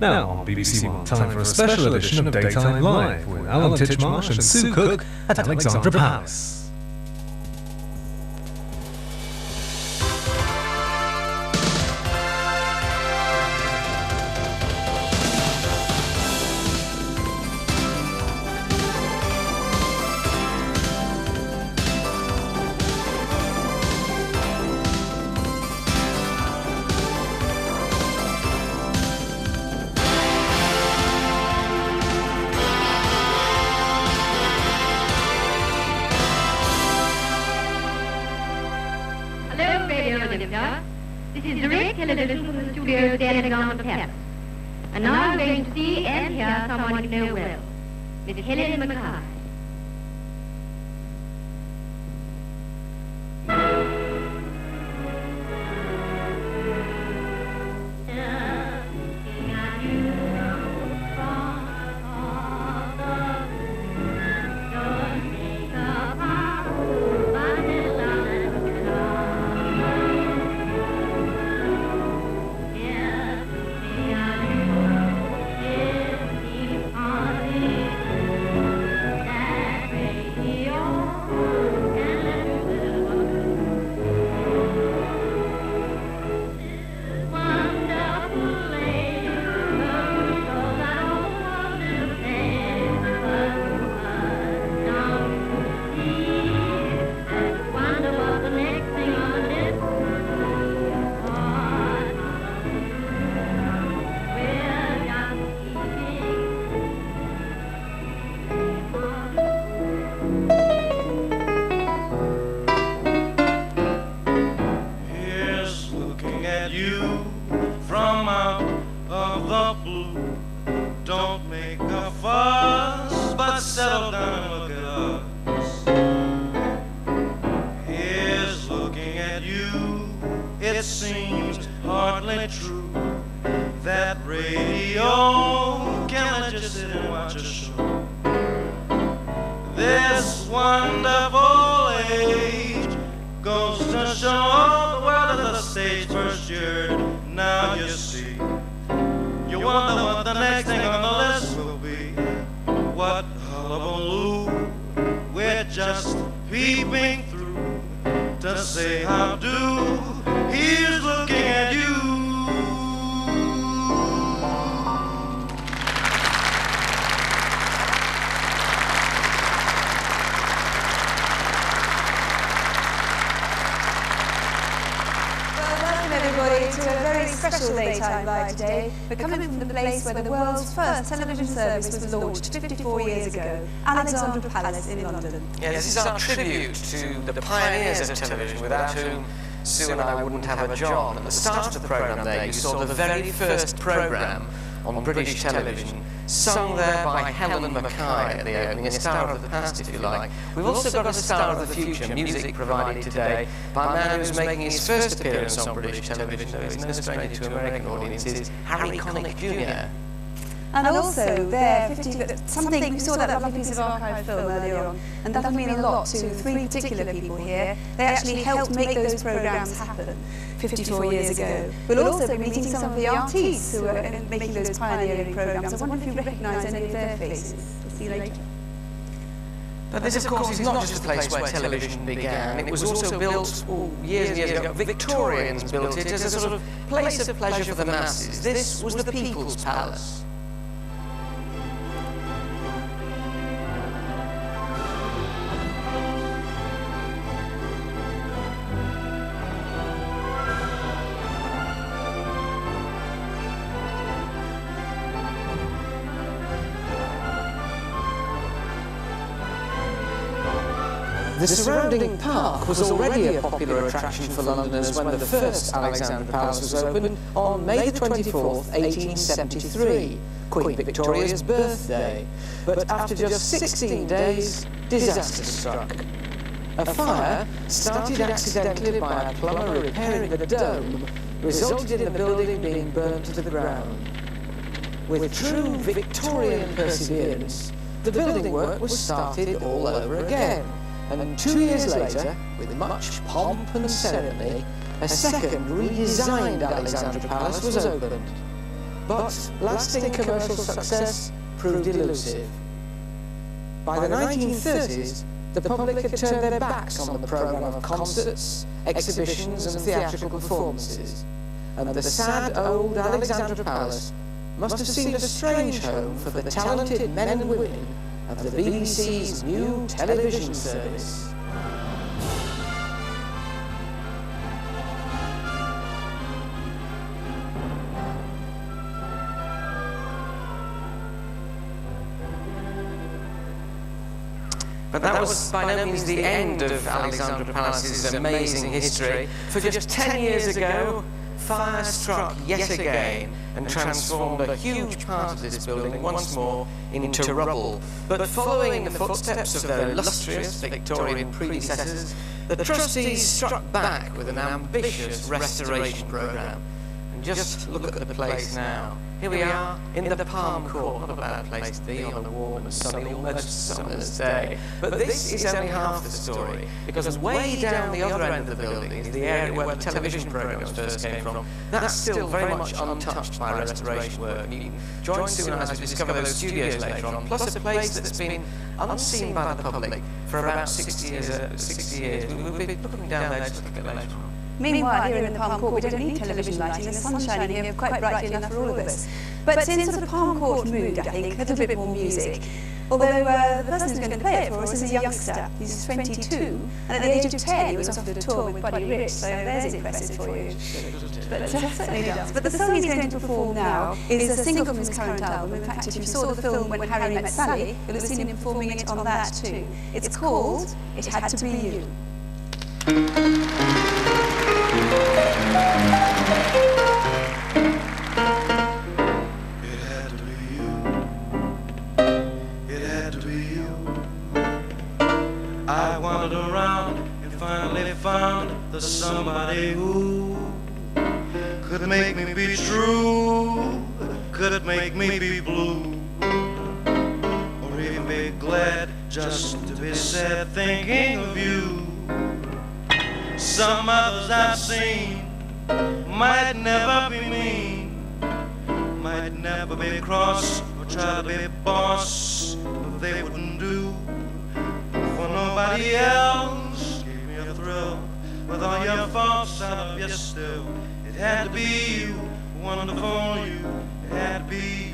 Now on BBC One, time for a special edition of Daytime Live with Alan Titchmarsh and Sue Cook at Alexandra Palace. This is direct television from the studios at Alexandra Palace. And now we're going to see and hear someone you know well, Miss Helen Mackay. Don't make a fuss, but settle down and look at us. Here's looking at you. It seems hardly true that radio can let you sit and watch a show. This wonderful age goes to show all the world of the stage first year. Now you see. You wonder what the next thing on the list will be. What hullabaloo? We're just peeping through to say how do. Here's looking at you. To a very special Daytime Live today. We're coming from the place where the world's first television service was launched 54 years ago, Alexandra Palace in London. Yeah, this is our tribute to the pioneers of television, without whom Sue and I wouldn't have a job. At the start of the programme there, you saw the very first programme on British television, sung there by Helen Mackay at the opening, a star of the past, if you like. We've also got a star of the future, music provided today by a man who's making his first appearance on British television, though he's no stranger to American audiences, Harry Connick Jr. And also, something, we saw that lovely piece of archive film earlier on, and that'll mean a lot to three particular people here. They actually helped make those programmes happen 54 years ago. We'll also be meeting some of the artists who are making those pioneering programmes. I wonder if you recognise any of their faces. We'll see you later. But this, of course, is not just a place where television began. It was also built years and years ago. Victorians built it as a sort of place of pleasure for the masses. This was the People's Palace. The surrounding park was already a popular attraction for Londoners when the first Alexandra Palace was opened on May the 24th, 1873, Queen Victoria's birthday. But after just 16 days, disaster struck. A fire, started accidentally by a plumber repairing the dome, resulted in the building being burnt to the ground. With true Victorian perseverance, the building work was started all over again. And 2 years later, with much pomp and ceremony, a second redesigned Alexandra Palace was opened. but lasting commercial success proved elusive. By the 1930s, the public had turned their backs on the programme of concerts, exhibitions and theatrical performances, and the sad old Alexandra Palace must have seemed a strange home for the talented men and women of the BBC's new television service. But that was by no means the end of Alexandra Palace's amazing history. For just 10 years ago, fire struck yet again and transformed a huge part of this building once more into rubble. But following in the footsteps of their illustrious Victorian predecessors, the trustees struck back with an ambitious restoration programme. And just look at the place now. Here we are in the Palm Court, not a bad place to be on a warm and sunny, almost summer's day. But this is only half the story, because way down the other end of the building is the area where the television programmes first came from. That's still very much untouched by restoration work. And you can join Sue and I as we discover those studios later on, plus a place that's been unseen by the public for about 60 years. We'll be looking down there just a bit later on. Meanwhile, here in the Palm Court, we don't need television lighting. The sun's shining here quite brightly enough for all of us. But in sort of Palm Court mood, I think, a little bit more music. Although the person who's going to play it for us is a youngster. He's 22, and at the age of 10, he was off to a tour with Buddy Rich, so there's impressive for you. But certainly does. But the song he's going to perform now is a single from his current album. In fact, if you saw the film When Harry Met Sally, you'll have seen him performing it on that too. It's called It Had to Be You. I wandered around and finally found the somebody who could make me be true, could make me be blue, or even be glad just to be sad thinking of you. Some others I've seen might never be mean, might never be cross or try to be boss, but they wouldn't do for nobody else. Gave me a thrill with all your faults, I love you still. It had to be you, wonderful you, it had to be you.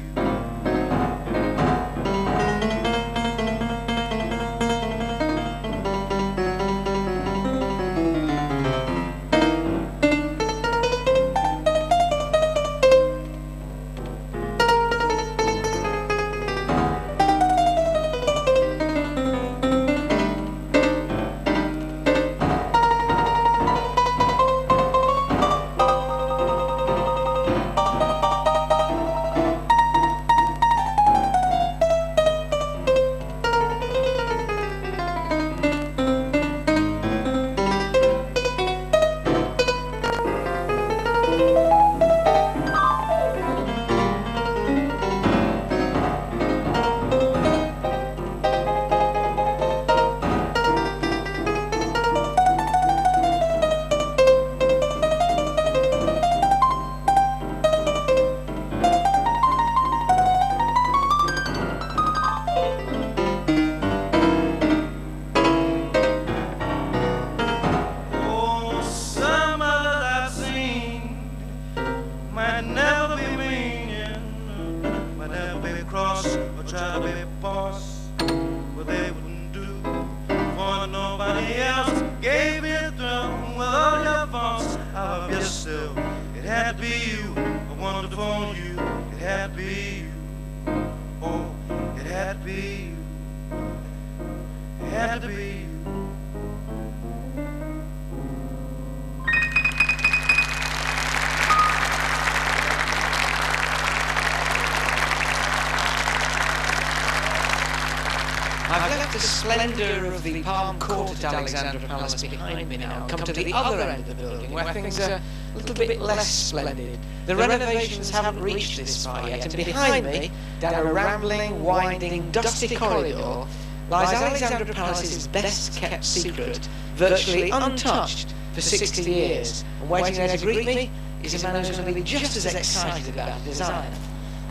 I've left the splendour of the Palm Court at Alexandra Palace behind me now and come to the other end of the building where things are a little bit less splendid. The renovations haven't reached this far yet, and behind me, down a rambling, winding, dusty corridor, lies Alexandra Palace's best-kept secret, virtually untouched for 60 years. And waiting there to greet me is a man who's going to be just as excited about design.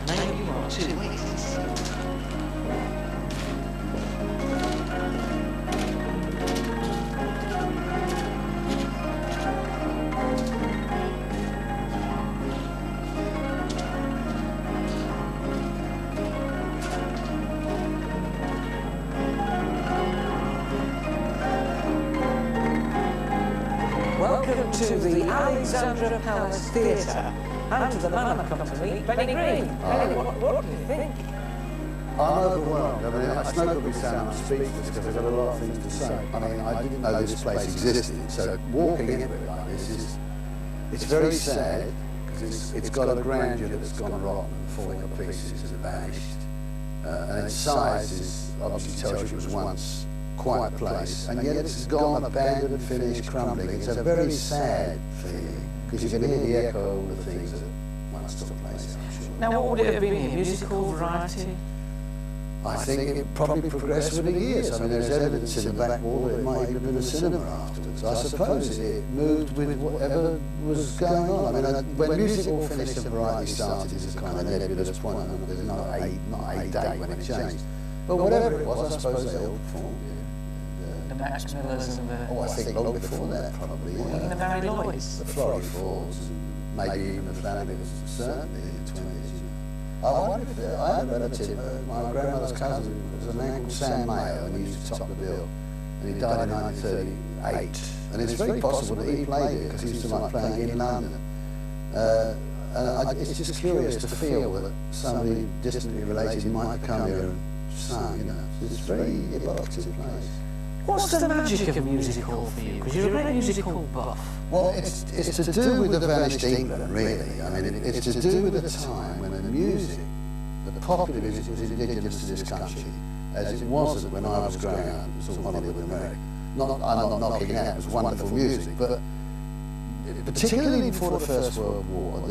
And I know you are too. Wait. Welcome to the Alexandra Palace Theatre and to the man I've come to meet, Benny Green. Benny, what do you think? I'm overwhelmed. I mean, it's no good me saying I'm speechless because I've got a lot of things to say. I mean, I didn't know this place existed, so walking into it like this is, it's very sad because it's got a grandeur that's gone rotten and falling to pieces and vanished. And its size is obviously tells you it was once quite a place, and yet it's gone, abandoned, finished, crumbling. It's a very sad feeling because you can hear the echo of the things that once took place, I'm sure. Now, what would it have been here? Musical, variety? I think it probably progressed with the years. I mean, there's evidence in the back wall that it might even have been a cinema afterwards. I suppose it moved with whatever was going on. I mean, when music hall finished and variety started is a kind of nebulous point. I mean, there's not a date when it changed. But whatever it was, I suppose they all performed. The Max Millers and the... Oh, I think long before that, probably. And the Barry Lloyds. The Florrie Falls, and maybe even the Flanagans, certainly in the 20s. I wonder if I had a relative, my grandmother's cousin, was a man called Sam Mayo, and he used to top the bill. And he died in 1938. And it's very possible that he played it, because he used to like playing in London. And it's just curious to feel that somebody distantly related might have come here and sung, you know. It's a very evocative place. What's the magic of music hall for you? Because you're a great music hall buff. Well, it's to do with the vanished England, really. I mean, it's to do with the time when the music, the popular music, was indigenous to this country, as it wasn't when I was growing up. It was all Hollywood and America. I'm not knocking that, it was wonderful music, but particularly before the First World War,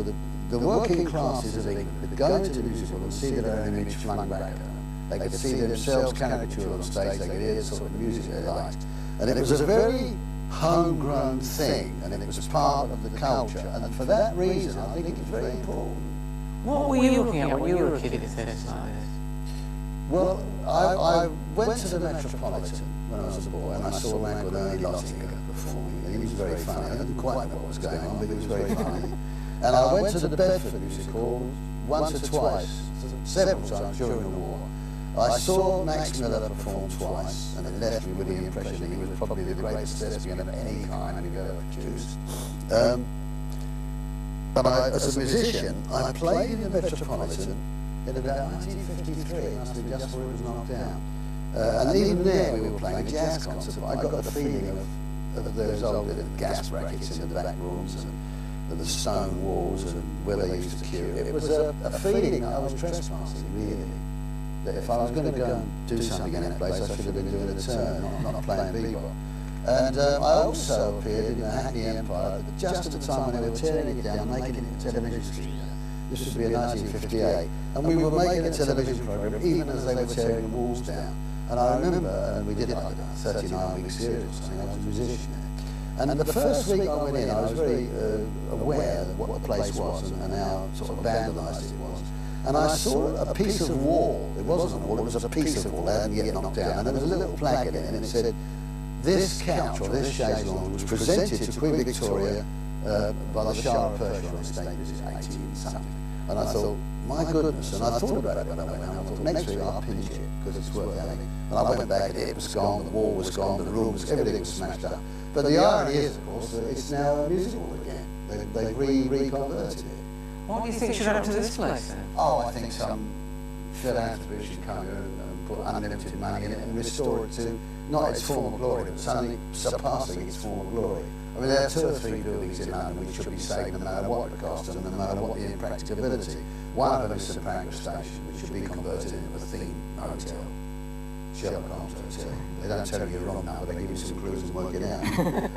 the working classes of England could go into the music hall and see their own image flung back at them. They could see themselves caricatured on stage, they could hear the sort of music they liked. And it was a very homegrown thing, and it was part of the culture. And for that reason, I think it's very important. What were you looking at when you were a kid in theatres like this? Well, I went to the Metropolitan when I was a boy, and I saw a man called Ernie Lottinger performing, and he was very funny. I didn't quite know what was going on, but he was very funny. And I went to the Bedford Music Hall once or twice, several times during the war. I saw Max Miller perform twice, and it left me with the impression that he was probably the greatest thespian of any kind we've ever produced. But as a musician, I played in the Metropolitan in about 1953, it must have been just before it was knocked down. And even there we were playing a jazz concert, but I got the feeling of those old gas brackets in the back rooms and the stone walls and where they used to cue. It was a feeling that I was trespassing, really. That if I was going to go and do something in that place, I should have been doing a turn, not playing bebop. And I also appeared in the Hackney Empire just at the time when they were tearing it down, making it a television studio. This would be in 1958. And we were making a television programme even as they were tearing the walls down. And I remember, and we did like a 39-week series or something, I was a musician there. And the first week I went in, I was very aware of what the place was and how sort of vandalised it was. And I saw a piece of wall. It wasn't a wall, it was a piece of wall that hadn't yet knocked down. And there was a little plaque in it, and it said, "This couch, or this chaise lounge, was presented to Queen Victoria by the Shah of Persia on estate visit 18-something. And I thought, my goodness, and I thought about it when I went home. I thought, next week I'll pinch it, because it's worth having. And I went back, and it was gone, the wall was gone, the room was, everything was smashed up. But the irony is, of course, that it's now a music hall again. They've reconverted it. What do you think should happen to this place then? Oh, I think some philanthropist should come here and put unlimited money in it and restore it to not its former glory, but suddenly surpassing its former glory. I mean, there are 2 or 3 buildings in London which should be saved no matter what it costs and no matter what the impracticability. One of them is St Pancras Station, which should be converted into a theme hotel. Sherlock Holmes Hotel. They don't tell you the wrong number, they give you some clues and work it out.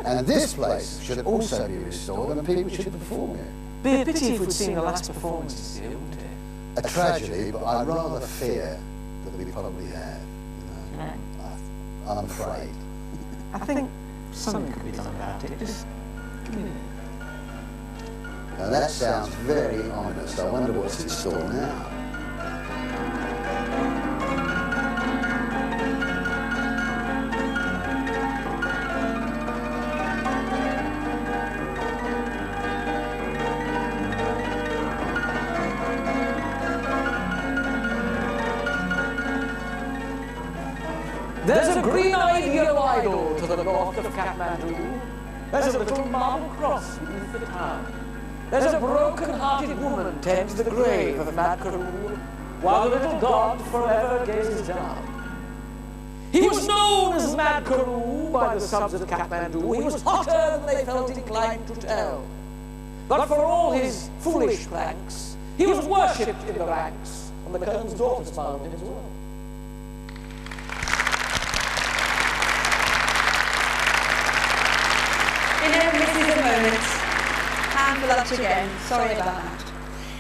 And this place should also be restored and people should perform here. Be a pity if we'd seen the last performance this year, wouldn't it? A tragedy, but I rather fear that we probably have. You know? I'm afraid. I think something could be done about it. Just give me a minute. And that sounds very ominous. I wonder what's in store now. There's a green-eyed yellow idol to the north of Kathmandu. There's a little marble cross beneath the town. There's a broken-hearted woman tends the grave of Mad Karoo, while the little god forever gazes down. He was known as Mad Karoo by the subs of Kathmandu. He was hotter than they felt inclined to tell. But for all his foolish pranks, he was worshipped in the ranks, and the Colonel's daughter smiled him as well. You know, misses a moment. Time for lunch again. Sorry about that.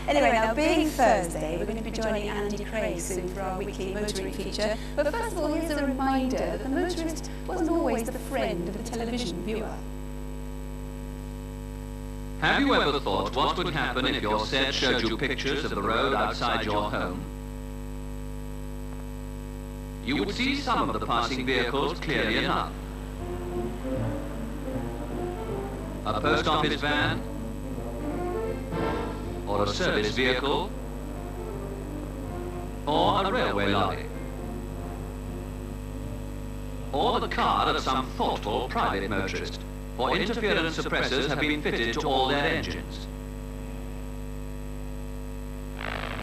Anyway, now being Thursday, we're going to be joining Andy Craig soon for our weekly motoring feature. But first of all, here's a reminder that the motorist wasn't always the friend of the television viewer. Have you ever thought what would happen if your set showed you pictures of the road outside your home? You would see some of the passing vehicles clearly enough. A post office van, or a service vehicle, or a railway lorry, or the car of some thoughtful private motorist, for interference suppressors have been fitted to all their engines.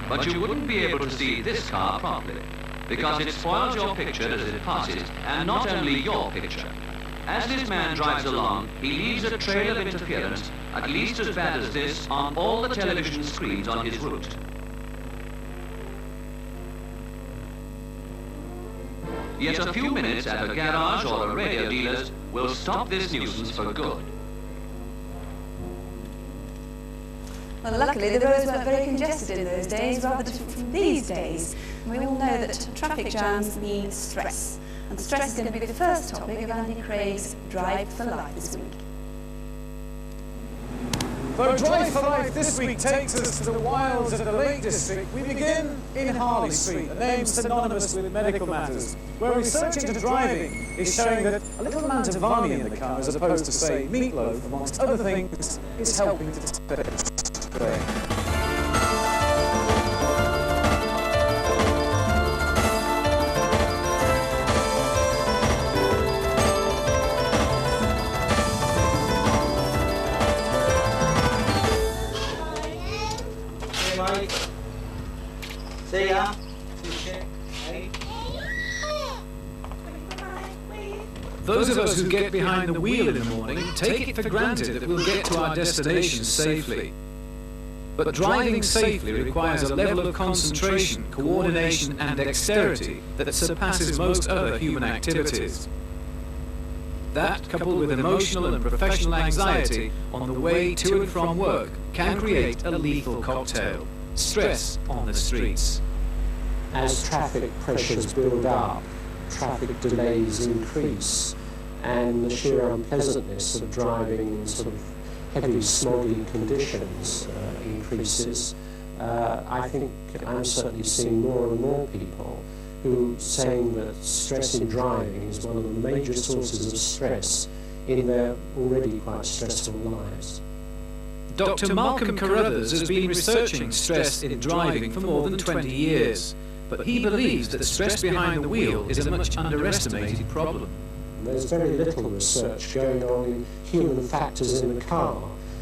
But you wouldn't be able to see this car properly, because it spoils your picture as it passes, and not only your picture. As this man drives along, he leaves a trail of interference, at least as bad as this, on all the television screens on his route. Yet a few minutes at a garage or a radio dealer's will stop this nuisance for good. Well, luckily the roads weren't very congested in those days, rather different from these days. And we all know that traffic jams mean stress. And stress is going to be the first topic of Andy Craig's Drive for Life this week. So Drive for Life this week takes us to the wilds of the Lake District. We begin in Harley Street, a name synonymous with medical matters, where research into driving is showing that a little Mantovani in the car, as opposed to, say, meatloaf, amongst other things, is helping to stay. See ya. Those of us who get behind the wheel in the morning take it for granted that we'll get to our destination safely. But driving safely requires a level of concentration, coordination and dexterity that surpasses most other human activities. That, coupled with emotional and professional anxiety on the way to and from work, can create a lethal cocktail: stress on the streets. As traffic pressures build up, traffic delays increase, and the sheer unpleasantness of driving in sort of heavy smoggy conditions increases. I think I'm certainly seeing more and more people who saying that stress in driving is one of the major sources of stress in their already quite stressful lives. Dr. Malcolm Carruthers has been researching stress in driving for more than 20 years, but he believes that stress behind the wheel is a much underestimated problem. There's very little research going on in human factors in the car.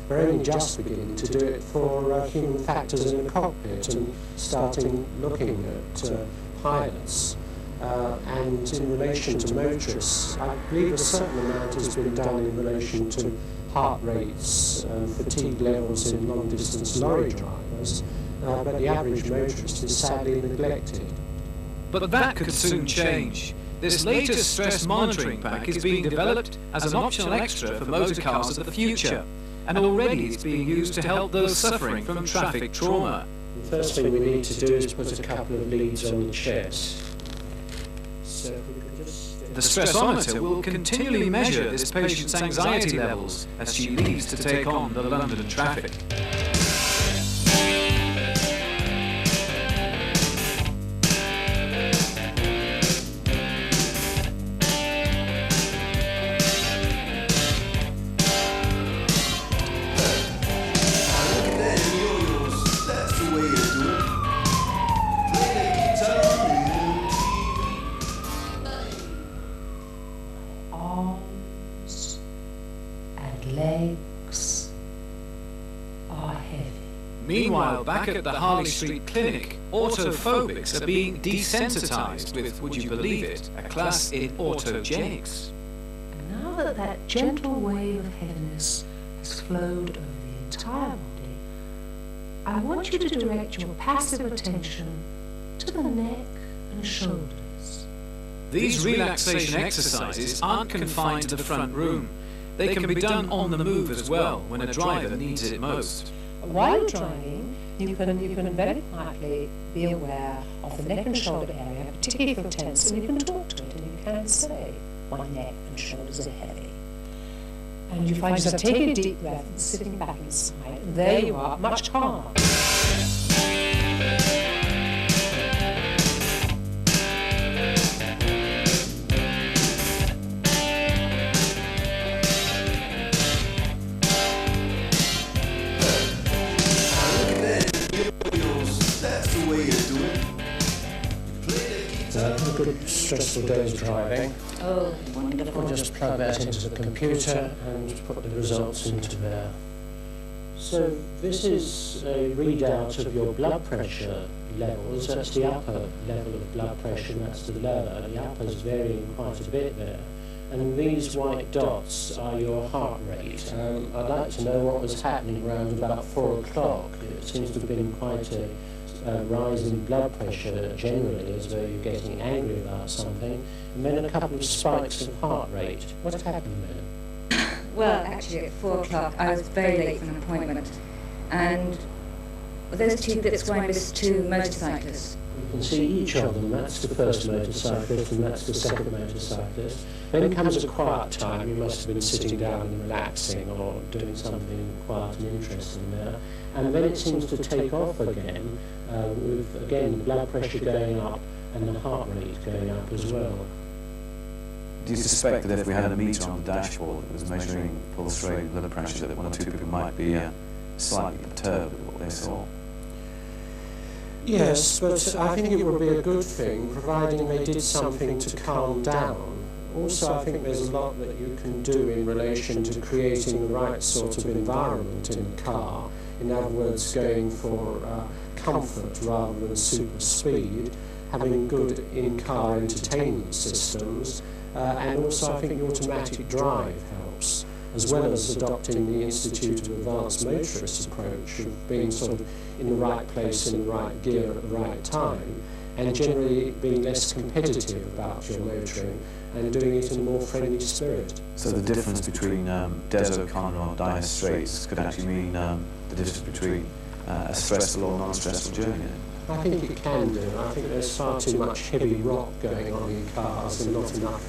We're only just beginning to do it for human factors in the cockpit and starting looking at pilots. And in relation to motorists, I believe a certain amount has been done in relation to heart rates and fatigue levels in long-distance lorry drivers, but the average motorist is sadly neglected. But that could soon change. This latest stress monitoring pack is being developed as an optional extra for motor cars of the future, and already it's being used to help those suffering from traffic trauma. The first thing we need to do is put a couple of leads on the chest. So if we could just stay The stressometer will continually measure this patient's anxiety levels as she leaves to take on the London traffic. Legs are heavy. Meanwhile, back at the Harley Street Clinic, autophobics are being desensitized with, would you believe it, a class in autogenics. And now that that gentle wave of heaviness has flowed over the entire body, I want you to direct your passive attention to the neck and shoulders. These relaxation exercises aren't confined to the front room. They can be done on the move as well when a driver needs it most. While you're driving, you can very quietly be aware of the neck and shoulder area, particularly if you're tense, and you can talk to it and you can say, my neck and shoulders are heavy. And you find yourself taking a deep breath and sitting back inside, and there you are, much calmer. A good stressful day's driving. Oh, wonderful. We'll just plug that into the computer and put the results into there. So this is a readout of your blood pressure levels. That's the upper level of blood pressure, and that's the lower. The upper is varying quite a bit there. And these white dots are your heart rate. I'd like to know what was happening around about 4 o'clock. It seems to have been quite a rise in blood pressure generally, as though you're getting angry about something, and then a couple of spikes of heart rate. What happened then? Well, actually at 4 o'clock I was very late for an appointment, and those two bits where I missed two motorcyclists. You can see each of them. That's the first motorcyclist and that's the second motorcyclist. Then comes a quiet time. You must have been sitting down and relaxing or doing something quiet and interesting there. And then it seems to take off again, with, again, the blood pressure going up and the heart rate going up as well. Do you suspect that if we had a meter on the dashboard that was measuring pulse rate and blood pressure, that one or two people might be slightly perturbed with what they saw? Yes, but I think it would be a good thing, providing they did something to calm down. Also, I think there's a lot that you can do in relation to creating the right sort of environment in the car. In other words, going for comfort rather than super speed, having good in-car entertainment systems, and also I think the automatic drive helps, as well as adopting the Institute of Advanced Motorists approach of being sort of in the right place, in the right gear at the right time, and generally being less competitive about your motoring and doing it in a more friendly spirit. So the difference between Des O'Connor or Dire Straits could actually mean the difference between a stressful or non-stressful journey? I think it can do. I think there's far too much heavy rock going on in cars and not enough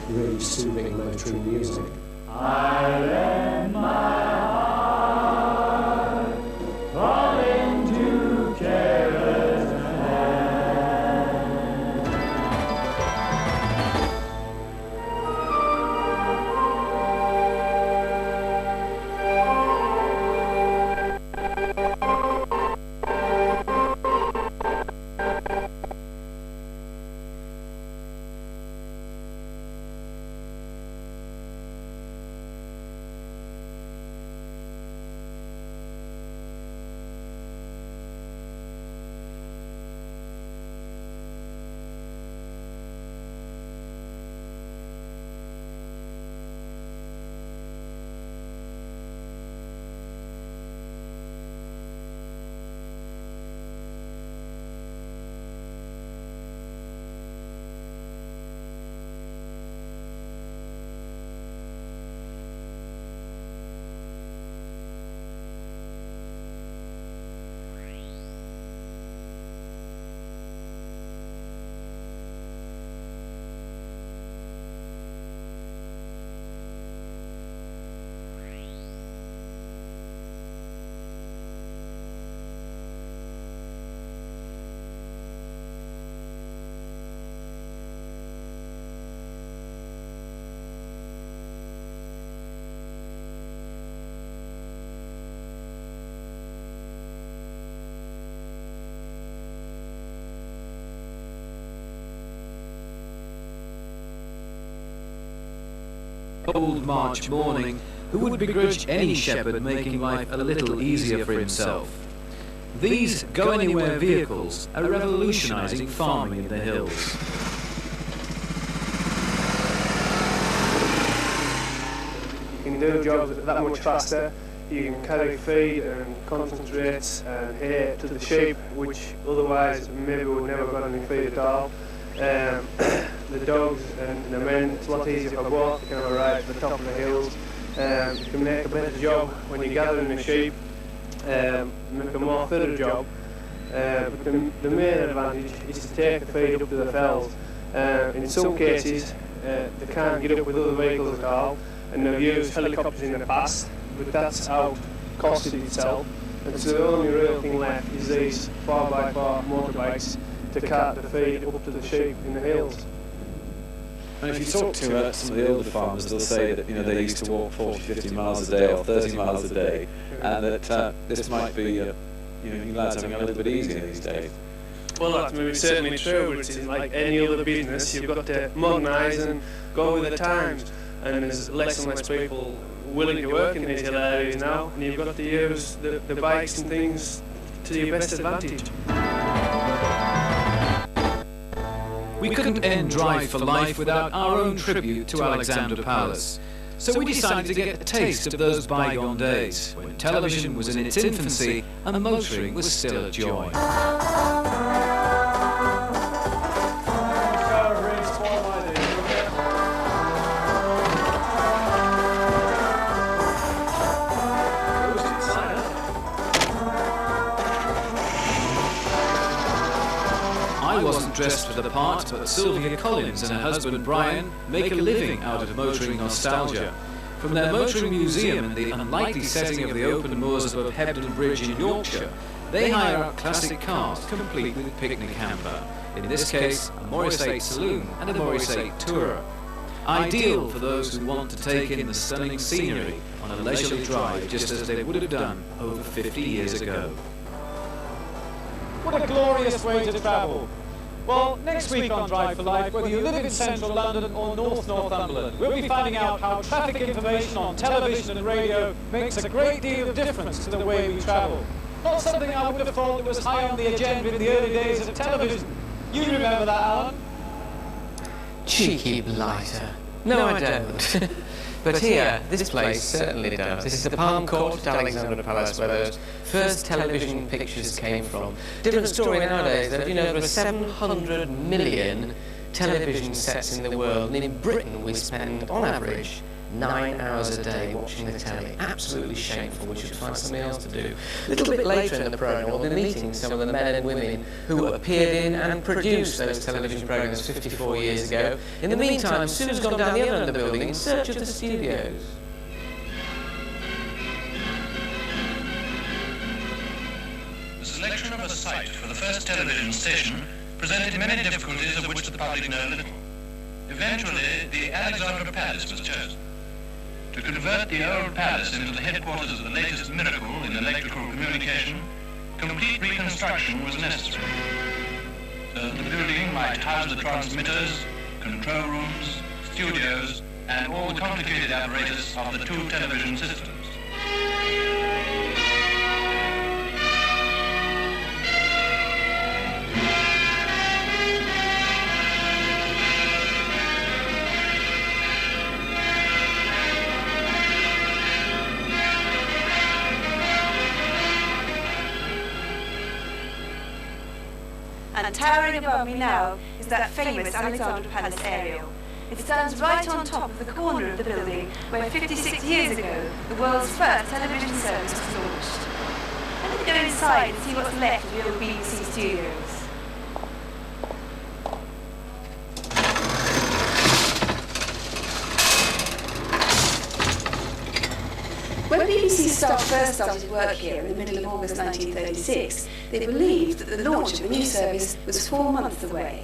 really soothing motoring music. I lend my heart, falling to careless hands. cold March morning, who would begrudge any shepherd making life a little easier for himself? These go-anywhere vehicles are revolutionising farming in the hills. You can do jobs that much faster. You can carry feed and concentrates and hay to the sheep, which otherwise maybe would never got any feed at all. The dogs and the men, it's a lot easier for both. You can have a ride to the top of the hills. You can make a better job when you're gathering the sheep, make a more thorough job. But the main advantage is to take the feed up to the fells. In some cases, they can't get up with other vehicles at all, and they've used helicopters in the past, but that's out costed itself. And so the only real thing left is these 4x4 motorbikes to cart the feed up to the sheep in the hills. And if you talk to some of the older farmers, they'll say that they used to walk 40, 50 miles a day or 30 miles a day, and that this might be, you lads having a little bit easier these days. Well, that's maybe certainly true, but it's like any other business. You've got to modernise and go with the times, and there's less and less people willing to work in these hill areas now, and you've got to use the bikes and things to your best advantage. We couldn't end Drive for Life without our own tribute to Alexandra Palace. So we decided to get a taste of those bygone days, when television was in its infancy and motoring was still a joy. I wasn't dressed for the part, but Sylvia Collins and her husband Brian make a living out of motoring nostalgia. From their motoring museum in the unlikely setting of the open moors above Hebden Bridge in Yorkshire, they hire out classic cars complete with picnic hamper. In this case, a Morris 8 saloon and a Morris 8 tourer. Ideal for those who want to take in the stunning scenery on a leisurely drive, just as they would have done over 50 years ago. What a glorious way to travel! Well, next week on Drive for Life, whether you live in central London or North Northumberland, we'll be finding out how traffic information on television and radio makes a great deal of difference to the way we travel. Not something I would have thought was high on the agenda in the early days of television. You remember that, Alan? Cheeky blighter. No, I don't. But here, this place certainly does. This is the Palm Court at Alexandra Palace, where those first television pictures came from. Different story nowadays. There have been over 700 million television sets in the world, and in Britain we spend, on average, 9 hours a day watching the telly. Absolutely shameful. We should find something else to do. A little bit later in the programme, we'll be meeting some of the men and women who appeared in and produced those television programmes 54 years ago. In the meantime, Sue's gone down the other end of the building in search of the studios. The selection of a site for the first television station presented many difficulties of which the public know little. Eventually, the Alexandra Palace was chosen. To convert the old palace into the headquarters of the latest miracle in electrical communication, complete reconstruction was necessary. So that the building might house the transmitters, control rooms, studios, and all the complicated apparatus of the two television systems. And towering above me now is that famous Alexandra Palace aerial. It stands right on top of the corner of the building where 56 years ago the world's first television service was launched. Let me go inside and see what's left of the old BBC studios. When BBC staff first started work here in the middle of August 1936, they believed that the launch of the new service was 4 months away.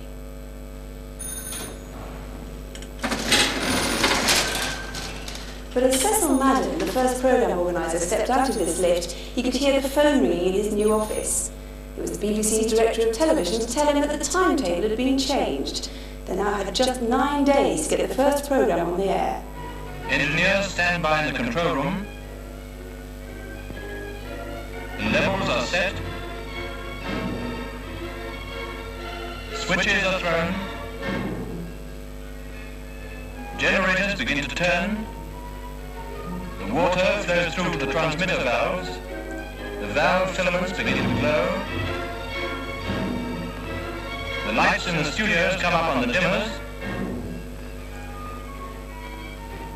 But as Cecil Madden, the first programme organiser, stepped out of this lift, he could hear the phone ringing in his new office. It was the BBC's Director of Television to tell him that the timetable had been changed. They now had just 9 days to get the first programme on the air. Engineers stand by in the control room. The levels are set. Switches are thrown. Generators begin to turn. The water flows through to the transmitter valves. The valve filaments begin to glow. The lights in the studios come up on the dimmers.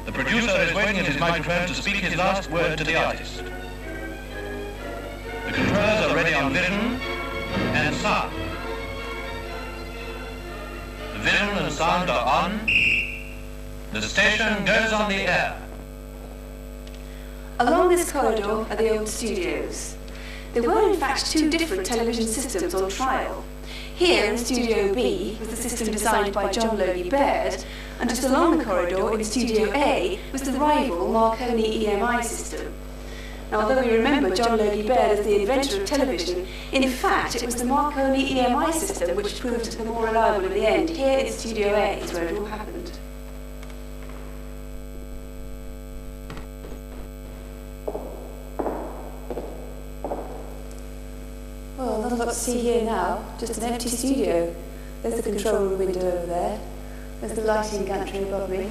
The producer is waiting at his microphone to speak his last word to the artist. The controllers are ready on vision and sound. The vision and sound are on. The station goes on the air. Along this corridor are the old studios. There were in fact two different television systems on trial. Here in Studio B was the system designed by John Logie Baird, and just along the corridor in Studio A was the rival Marconi EMI system. Now, although we remember John Logie Baird as the inventor of television, in fact it was the Marconi EMI system which proved the more reliable in the end. Here in Studio A is where it all happened. Well, not a lot to see here now, just an empty studio. There's the control room window over there. There's the lighting gantry above me.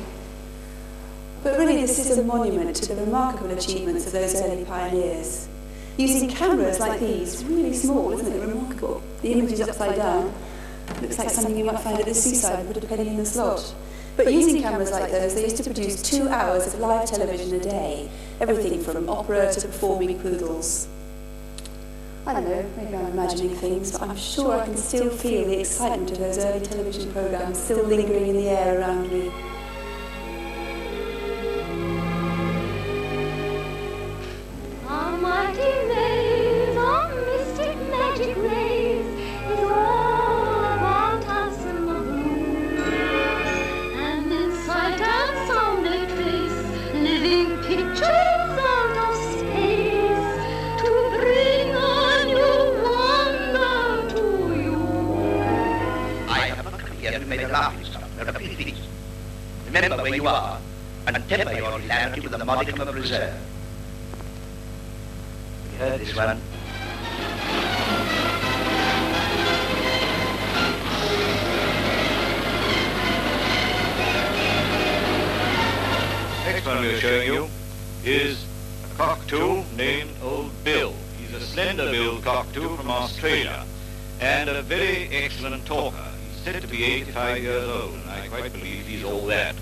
But really this is a monument to the remarkable achievements of those early pioneers. Using cameras like these, really small, isn't it? Remarkable. The image is upside down. Looks like something you might find at the seaside and put a penny in the slot. But using cameras like those, they used to produce 2 hours of live television a day. Everything from opera to performing poodles. I don't know, maybe I'm imagining things, but I'm sure I can still feel the excitement of those early television programmes still lingering in the air around me. On mighty maze, on mystic magic rays, is all about us in the blue. And inside and sound they trace living pictures out of space to bring a new wonder to you. I have come here to make a laughing stock, not a pretty feast. Remember where you are, and temper your hilarity with a modicum of reserve. You heard this one? Next one we're showing you is a cockatoo named Old Bill. He's a slender-billed cockatoo from Australia and a very excellent talker. He's said to be 85 years old, and I quite believe he's all that.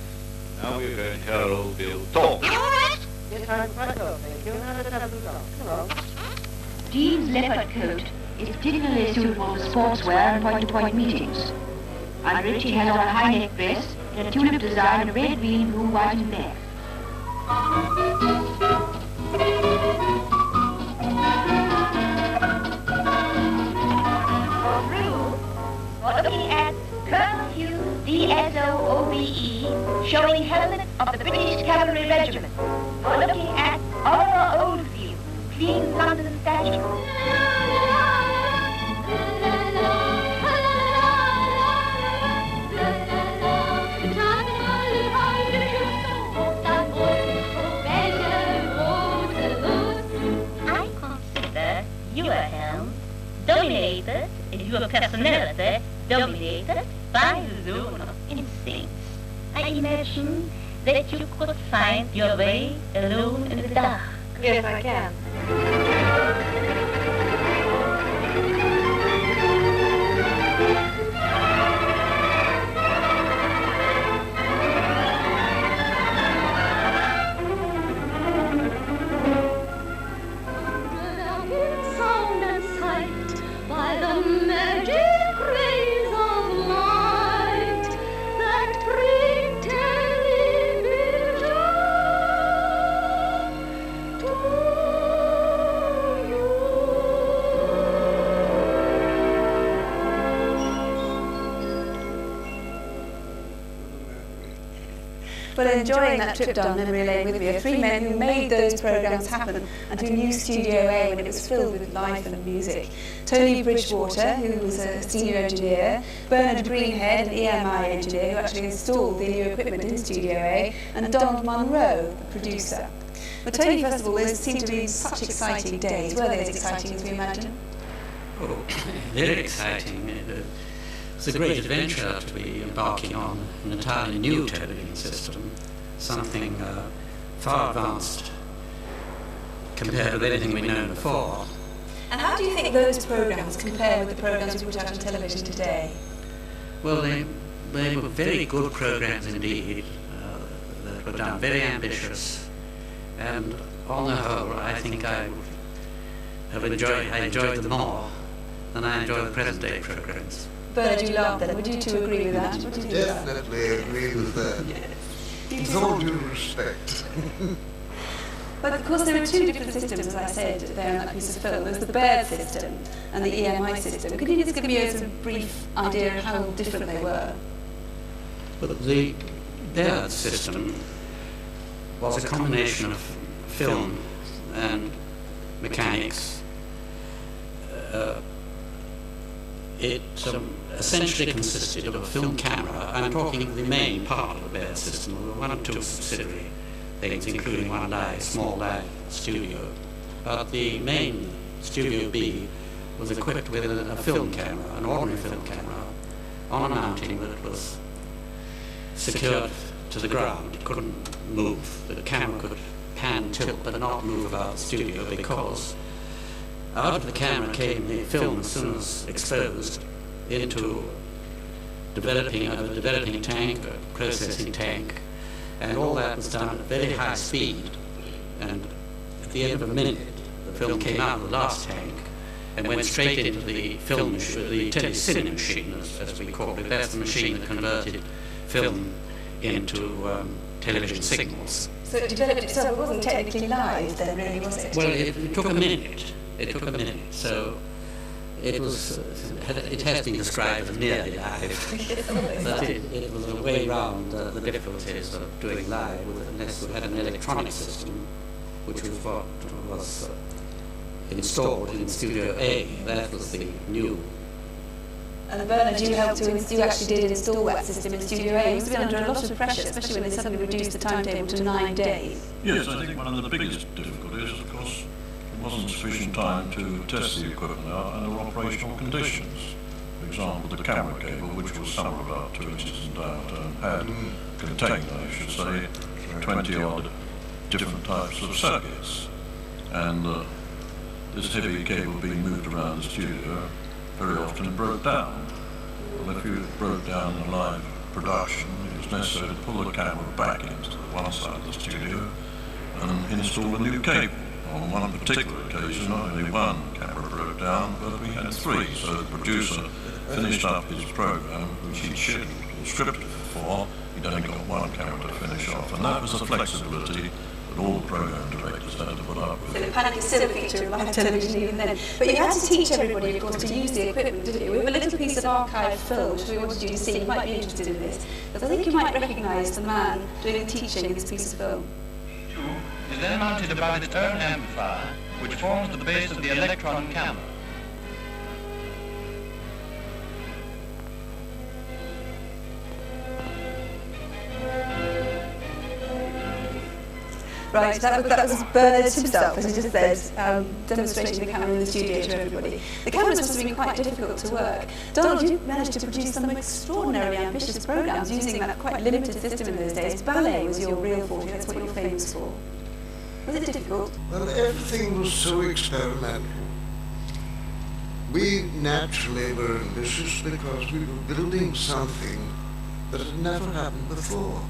Now we're going to hear Old Bill talk. Yes, I'm quite well, thank you. Come on. Jean's leopard coat is particularly suitable for sportswear and point-to-point meetings. Under it she has on a high-neck dress in a tulip design of red, green, blue, white and black. For blue, we're looking at Colonel Hugh DSOOBE, showing helmet of the British Cavalry Regiment. We're looking at Oliver Oldfield, clean London statue. I consider your helm dominated, your personality dominated by the zone of instincts. I imagine that you could find your way alone in the dark. Yes, I can. Sound and sight by the magic rays of light that bring television to you. Well, enjoying that trip down memory lane with me are three men who made those programmes happen and who knew Studio A when it was filled with life and music. Tony Bridgewater, who was a senior engineer, Bernard Greenhead, an EMI engineer who actually installed the new equipment in Studio A, and Donald Munro, the producer. But Tony, first of all, those seemed to be such exciting days. Were they as exciting as we imagine? Oh, very exciting. It's a great adventure to be embarking on an entirely new television system, something far advanced compared with anything we've known before. And how do you think those programmes compare with the programmes we put out on television today? Well, they were very good programmes indeed, that were done, very ambitious, and on the whole, I think I enjoyed them more than I enjoy the present day programmes. Bernard, you laughed then. Would you two agree with that? What do you think? Definitely agree with that. With all due respect. But of course there are two different systems, as I said, there in that piece of film. There's the Baird system and the EMI system. Could you just give me a brief idea of how different they were? Well, the Baird system was a combination of film and mechanics. It essentially consisted of a film camera. I'm talking the main part of the Baird system. There were one or two subsidiary things, including one small live studio. But the main Studio B was equipped with a film camera, an ordinary film camera, on a mounting that was secured to the ground. It couldn't move. The camera could pan, tilt, but not move about the studio because out of the camera came the film as soon as exposed into a developing tank, a processing tank, and all that was done at very high speed. And at the end of a minute, the film came out of the last tank and went straight into the film machine, the telecine machine, as we called it. That's the machine that converted film into television signals. So it developed itself. It wasn't technically live then, really, was it? Well, it took a minute. It took a minute, so it was. It has been described as nearly live, but it was a way round the difficulties of doing live unless you had an electronic system, which was what was installed in Studio A. That was the new. And Bernard, you actually did install that system in Studio A. You must have been under a lot of pressure, especially when they suddenly reduced the timetable to 9 days. Yes, I think one of the biggest difficulties, of course, there wasn't sufficient time to test the equipment out under operational conditions. For example, the camera cable, which was somewhere about 2 inches in diameter and had contained, I should say, 20-odd different types of circuits. And this heavy cable being moved around the studio very often broke down. Well, if you broke down in a live production, it was necessary to pull the camera back into one side of the studio and install a new cable. On one particular occasion, not only one camera broke down, but we had 3, so the producer finished up his program, which he'd scheduled or scripted for. He'd only got one camera to finish off, and that was a flexibility that all the program directors had to put up with. So the panic is still a feature of live television even then. But you had to teach everybody, of course, to use the equipment, didn't you? We have a little piece of archive film which we wanted you to see. You might be interested in this, because I think you might recognise the man doing the teaching in this piece of film. Is then mounted above its own amplifier, which forms the base of the electron camera. Right, that was Bernard himself, as he just said, demonstrating the camera in the studio to everybody. The cameras must have been quite difficult to work. Donald, you managed to produce some extraordinarily ambitious programmes using that quite limited system in those days. Ballet was your real forte, that's what you're famous for. Was it difficult? Well, everything was so experimental. We naturally were ambitious because we were building something that had never happened before.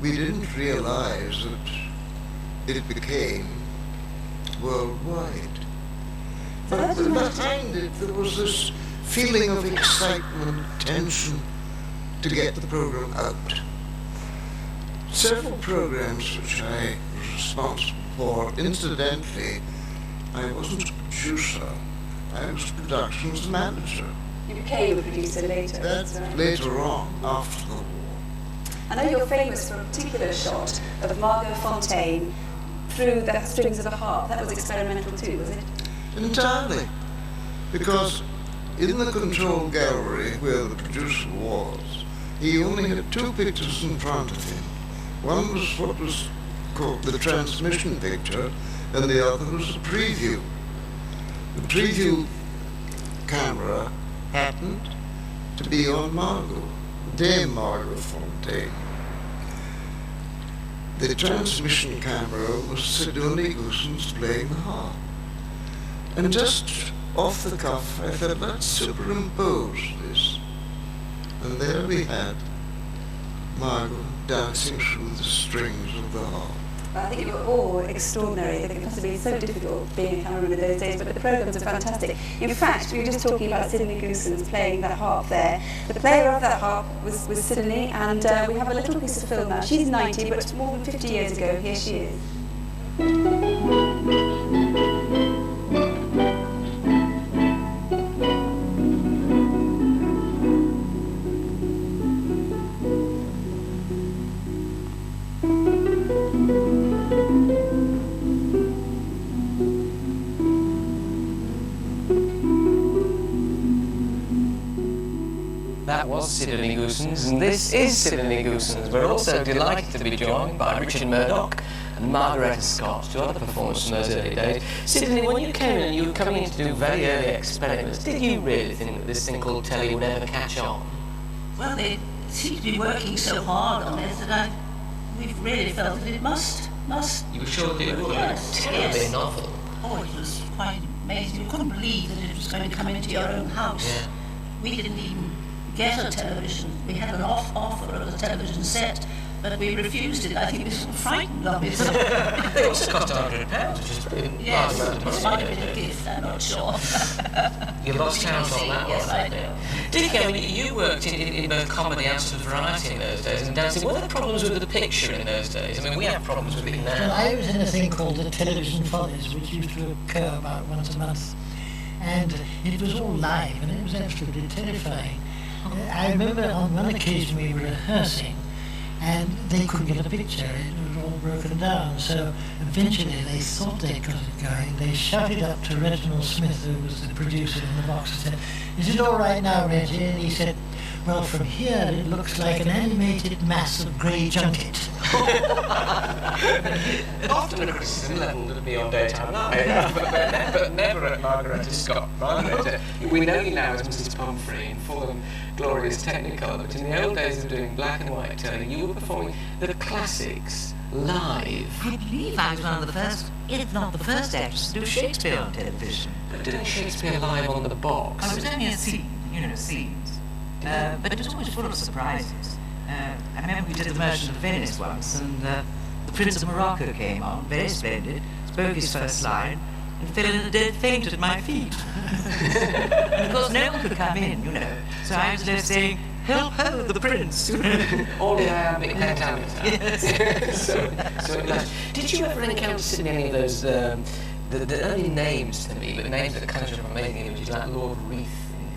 We didn't realize that it became worldwide. But behind it, there was this feeling of excitement, tension to get the program out. Several programs which I was responsible for, incidentally, I wasn't a producer, I was productions manager. You became a producer later. That's right. Later on, after the war. I know you're famous for a particular shot of Margot Fontaine through the strings of a harp. That was experimental too, was it? Entirely. Because in the control gallery where the producer was, he only had two pictures in front of him. One was what was called the transmission picture, and the other was a preview. The preview camera happened to be on Margot, Dame Margot Fontaine. The transmission camera was Sidonie Goossens playing the harp. And just off the cuff, I thought, let's superimpose this. And there we had Margot dancing through the strings of the harp. I think you were all extraordinary. It must have been so difficult being a cameraman in those days, but the programmes are fantastic. In fact, we were just talking about Sidonie Goossens playing that harp there. The player of that harp was Sidonie, and we have a little piece of film now. She's 90, but more than 50 years ago, here she is. That was Sidonie Goossens, and this is Sidonie Goossens. We're also delighted to be joined by Richard Murdoch and Margaretta Scott, two other performers from those early days. Sidonie, when you came in, you were coming in to do very early experiments. Did you really think that this thing called telly would ever catch on? Well, they seem to be working so hard on it that we've really felt that it must. You were sure that it would? Yes, terribly novel. Oh, it was quite amazing. You couldn't believe that it was going to come into your own house. Yeah. We didn't even get a television. We had an offer of a television set, but we refused it. I think we were frightened of it. It also cost £100, which is pretty yes, large amount of money. It might have been a gift, I'm not sure. You lost out on that yes, one. I do. Did you go? You worked in both comedy and sort of variety in those days, and dancing. What were the problems with the picture in those days? I mean, we have problems with it now. Well, I was in a thing called the Television Follies, which used to occur about once a month, and it was all live, and it was absolutely terrifying. I remember on one occasion we were rehearsing, and they couldn't get a picture. It was all broken down. So eventually they thought they got it going. They shouted up to Reginald Smith, who was the producer in the box, and said, "Is it all right now, Reggie?" And he said, "Well, from here it looks like an animated mass of grey junket." Often a criticism levelled at me on Daytime Live, but never at Margaretta Scott. Margaretta, we know you now as Mrs. Pumphrey in full and glorious Technicolor, but in the old days of doing black and white telly, you were performing the classics live. I believe I was one of the first, if not the first actress to do Shakespeare on television. But doing Shakespeare live on the box? Oh, it was only a scene, scenes. But it was always full of surprises. I remember we did The Merchant of Venice once, and the Prince of Morocco came on, very splendid, spoke his first line, and fell in a dead faint at my feet. And of course, no one could come in, so I was left saying, "Help ho, the prince." All the iambic pentameter. Yes. so nice. Did you ever encounter Sydney any of those, the only names to me, but names that conjure up amazing images, like Lord Reith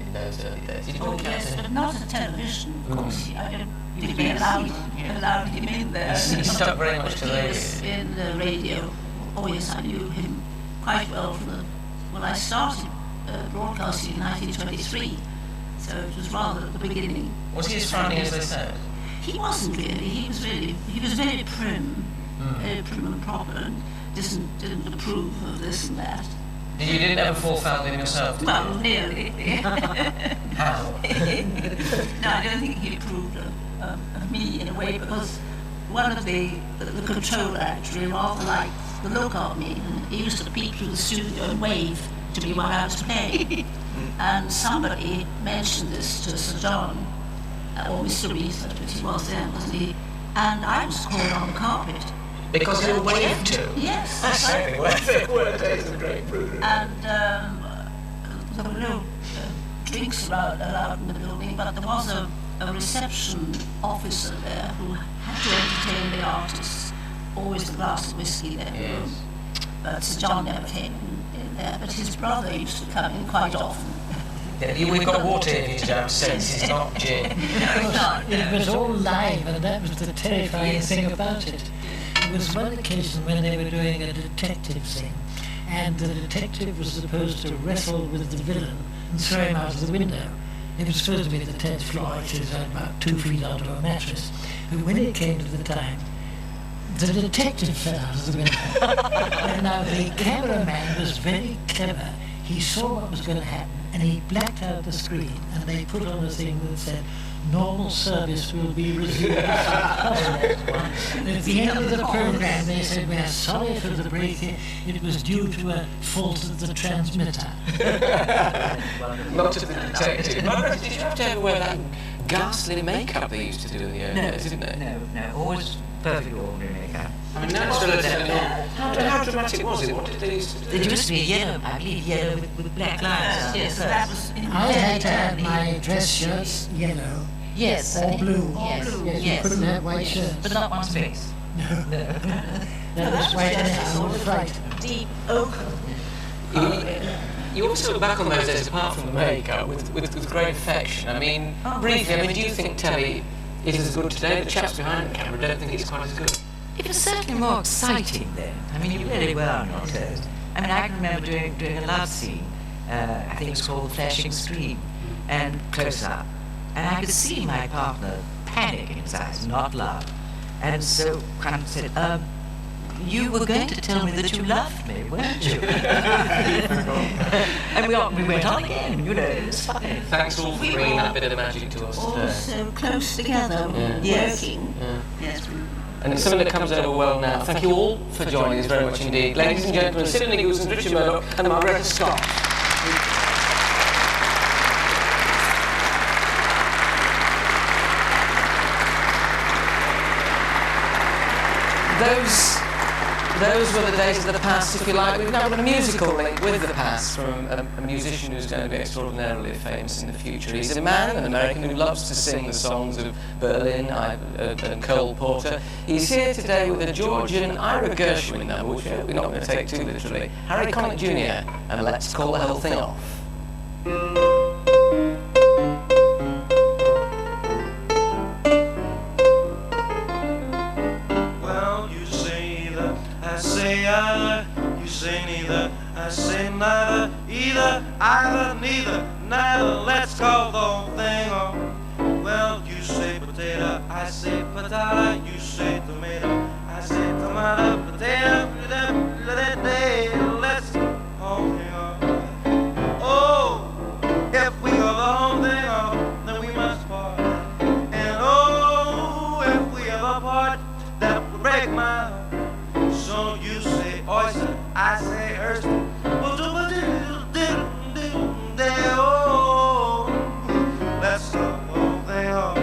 in those early days? Did you encounter yes, but not at television, of course. I don't think we allowed him in there. He stuck very much to the radio. In the radio. Oh yes, I knew him quite well when I started broadcasting in 1923. So it was rather at the beginning. Was he as frightening as they said? He wasn't really. He was very prim, very prim and proper, and didn't approve of this and that. You didn't ever fall foul of him yourself? Well, nearly. How? No, I don't think he approved of me in a way, because one of the controller actually rather liked the look of me, and he used to peep through the studio and wave to me while I was playing. And somebody mentioned this to Sir John, or Mr. Reith, which he was then, wasn't he? And I was called on the carpet. Because you were waved to? Yes. I say they were days of great prudery. And there were no drinks allowed in the building, but there was a reception officer there who had to entertain the artists, always a glass of whiskey there. Yes. But Sir John never came in there, but his brother used to come in quite often. We've got water here, Jam, so this is not gin. It was all live, and that was the terrifying thing about it. There was one occasion when they were doing a detective thing, and the detective was supposed to wrestle with the villain and throw him out of the window. It was supposed to be the 10th floor, which is about 2 feet under a mattress. But when it came to the time, the detective fell out of the window. And now the cameraman was very clever. He saw what was going to happen, and he blacked out the screen, and they put on a thing that said, "Normal service will be resumed." At the end of the program, they said, "We're sorry for the break. It was due to a fault of the transmitter." Not to the detective. Margaret, did you have to ever wear that ghastly makeup they used to do in the early days, didn't they? No, always perfectly ordinary makeup. I mean, that's relatively normal. How dramatic was it? What did they used to do? It used to be yellow, I believe, yellow with black lines. Yes, that was in I had to have my dress shirts yellow. Yes. Or blue. Yes. You couldn't have white shirts. But not one's face. No. That was white anyhow, all right. deep ochre. You also look back on those days, apart from the makeup, with great affection. I mean, briefly, do you think telly is as good today? The chaps behind the camera don't think it's quite as good. It was certainly more exciting then. I mean, you really were on your toes. I mean, I can remember doing a love scene. I think it was called Flashing Screen, and close up. And I could see my partner panic in his eyes, not love. And so kind of said, "You were going to tell me that you loved me, weren't you?" And we went on again, it was funny. Thanks all for bringing that bit of magic to us All today. so close together, working. Yes. And it's something that comes over well now. Thank you all for joining us very much indeed. Ladies and gentlemen, Sidney Nichols and Richard Murdoch and Margaret Scott. Those were the days of the past, if you like. We've now got a musical link with the past from a musician who's going to be extraordinarily famous in the future. He's a man, an American, who loves to sing the songs of Berlin and Cole Porter. He's here today with a Georgian Ira Gershwin number, which we're not going to take too literally, Harry Connick Jr., and let's call the whole thing off. You say neither, I say neither, either, neither, let's call the whole thing off. Well, you say potato, I say patata, you say tomato, I say tomato, potato, let's call the whole thing off. Oh, if we call the whole thing off, then we must part. And oh, if we ever part, that would break my heart. So you say oyster, I say oyster. Well, oh, let's stop all they are.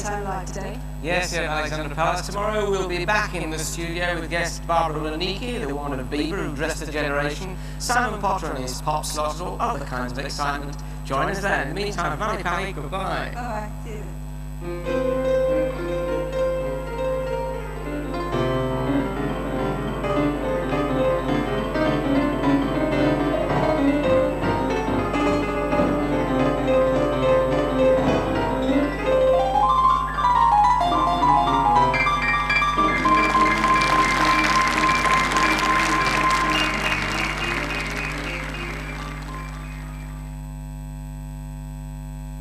Daytime Live today. Yes, here at Alexandra Palace. Tomorrow we'll be back in the studio with guest Barbara Leniki, the woman of Bieber who dressed a generation, Simon Potter and his pop slot, all other kinds of excitement. Join us then. In the meantime, Valley Pally, goodbye. Bye. See you.